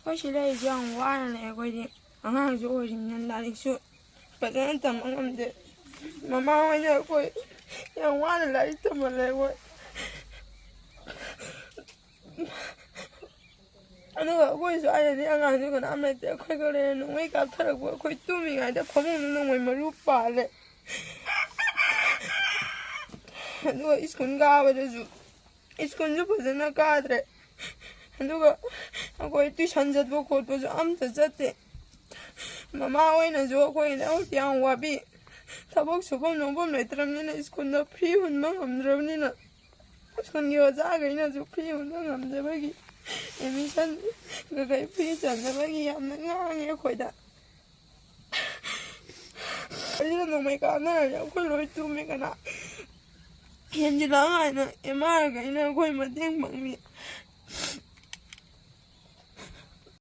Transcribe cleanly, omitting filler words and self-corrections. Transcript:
ꯑꯩꯈꯣꯏ ꯁꯤ ꯂꯩꯔꯤꯁꯦ ꯌꯥꯝ ꯋꯥꯅ ꯂꯩ ꯑꯩꯈꯣꯏꯗꯤ ꯑꯉꯥꯡꯁꯨ ꯑꯣꯏꯔꯤꯕꯅꯤꯅ ꯂꯥꯏꯔꯤꯛꯁꯨ ꯐꯖꯅ ꯇꯝꯕ ꯉꯝꯗꯦ ꯃꯃꯥ ꯍꯣꯏꯅ ꯑꯩꯈꯣꯏ ꯌꯥꯝ ꯋꯥꯅ ꯂꯥꯏꯔꯤꯛ ꯇꯝꯍꯜꯂꯦ ꯑꯩꯈꯣꯏ ꯑꯗꯨꯒ ꯑꯩꯈꯣꯏꯁꯨ ꯑꯩꯅꯗꯤ ꯑꯉꯥꯡꯁꯨ ꯀꯅꯥꯝ ꯂꯩꯇꯦ ꯑꯩꯈꯣꯏ ꯈꯛ ꯂꯩꯔꯦ ꯅꯣꯡꯃꯩ ꯀꯥꯞꯊꯔꯛꯄ ꯑꯩꯈꯣꯏ ꯇꯨꯝꯃꯤꯉꯩꯗ ꯐꯃꯨꯡꯗ ꯅꯣꯡꯃꯩ ꯃꯔꯨ ꯄꯥꯜꯂꯦ ꯑꯗꯨꯒ ꯁ꯭ꯀꯨꯜ ꯀꯥꯕꯗꯁꯨ ꯁ꯭ꯀꯨꯜꯁꯨ ꯐꯖꯅ ꯀꯥꯗ꯭ꯔꯦ ꯑꯗꯨꯒ ꯑꯩꯈꯣꯏ ꯇꯨꯏꯁꯟ ꯆꯠꯄ ꯈꯣꯠꯄꯁꯨ ꯑꯝꯇ ꯆꯠꯇꯦ ꯃꯃꯥ ꯍꯣꯏꯅꯁꯨ ꯑꯩꯈꯣꯏꯒꯤꯗꯃꯛꯇ ꯌꯥꯝ ꯋꯥꯕꯤ ꯊꯕꯛ ꯁꯨꯐꯝ ꯅꯣꯝꯐꯝ ꯂꯩꯇ꯭ꯔꯕꯅꯤꯅ ꯁ꯭ꯀꯨꯜꯗ ꯐꯤ ꯍꯨꯟꯕ ꯉꯝꯗ꯭ꯔꯕꯅꯤꯅ ꯁ꯭ꯀꯨꯜꯒꯤ ꯑꯣꯖꯥꯈꯩꯅꯁꯨ ꯐꯤ ꯍꯨꯟꯕ ꯉꯝꯗꯕꯒꯤ ꯑꯦꯠꯃꯤꯁꯟ ꯀꯩꯀꯩ ꯐꯤ ꯆꯟꯅꯕꯒꯤ ꯌꯥꯝꯅ ꯉꯥꯡꯉꯦ ꯑꯩꯈꯣꯏꯗ ꯑꯁꯤꯗ ꯅꯣꯡꯃꯩ ꯀꯥꯞꯅꯔꯗꯤ ꯑꯩꯈꯣꯏ ꯂꯣꯏ ꯇꯨꯝꯃꯦ ꯀꯅꯥ ꯍꯦꯟꯖꯤꯜꯂꯛꯑ ꯍꯥꯏꯅ ꯑꯦꯝ ꯑꯥꯔꯒꯩꯅ ꯑꯩꯈꯣꯏ ꯃꯇꯦꯡ ꯄꯥꯡꯕꯤ